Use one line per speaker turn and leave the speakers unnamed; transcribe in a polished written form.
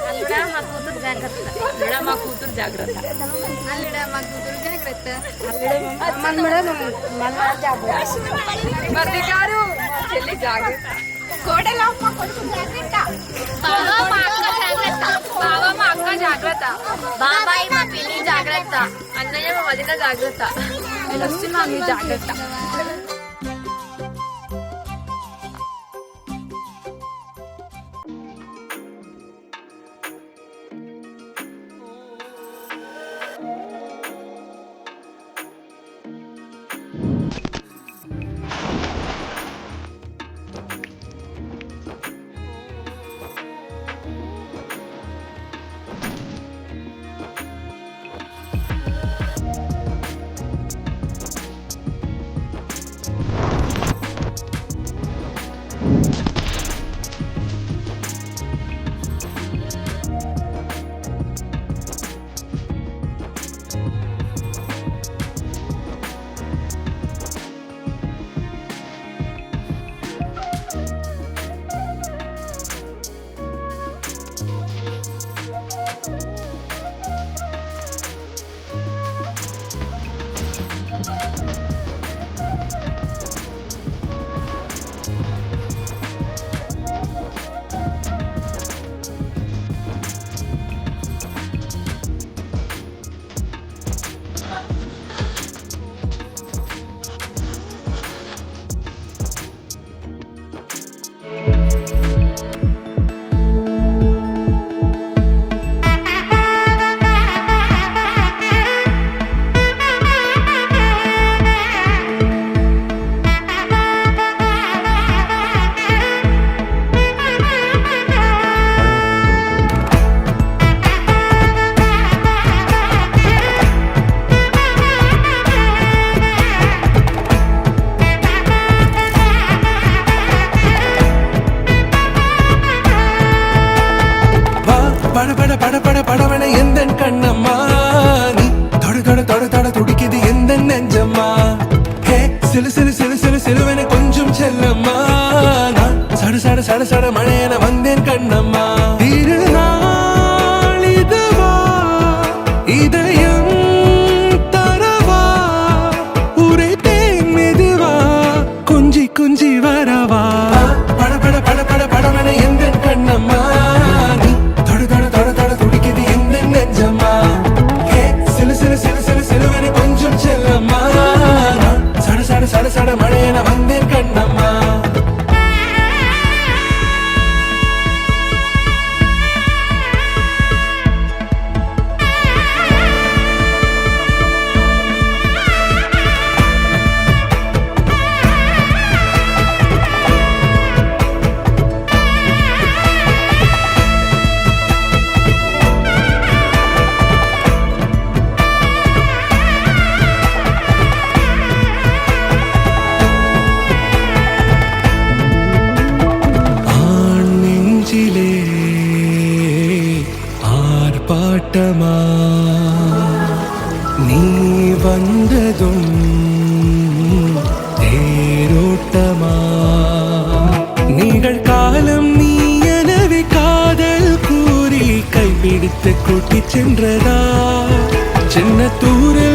అల్లుడా మా కూతురు జాగ్రత్త. అల్లుడా మా కూతురు జాగ్రత్త. అల్లుడా మా కూతురు జాగ్రత్త. మర్ది గారు చెల్లి జాగ్రత్త. కోడలో మా కొడుకు జాగ్రత్త. బావ మా అక్క జాగ్రత్త. బావ మా అక్క జాగ్రత్త. బాబాయ్ మా పిల్లి జాగ్రత్త. అన్నయ్య మా వదిన జాగ్రత్త. నేను వస్తున్నా మీ జాగ్రత్త.
படவன எந்த கண்ணம்மா நீ தொட தொட தொட தொட துடிக்குது எந்த நெஞ்சம்மா ஹே சிலு சிலு சிலு சிலு சிலுவன கொஞ்சம் செல்லம்மா நான் சட சட சட சட மழையன வந்தேன் கண்ணம்மா திருநாள் இதுவா இதயம் தரவா உரைத்தேன் மெதுவா கொஞ்சி கொஞ்சி வரவா பட பட பட பட படவன எந்த கண்ணம்மா சட சட மழையன வந்தேன் கண்ணம்மா ஆர்ப்பாட்டமா நீ வந்ததும் தேரோட்டமா நிகழ்காலம் நீ எனவே காதல் கூறி கைப்பிடித்து கூட்டிச் சென்றதா சின்ன தூரல்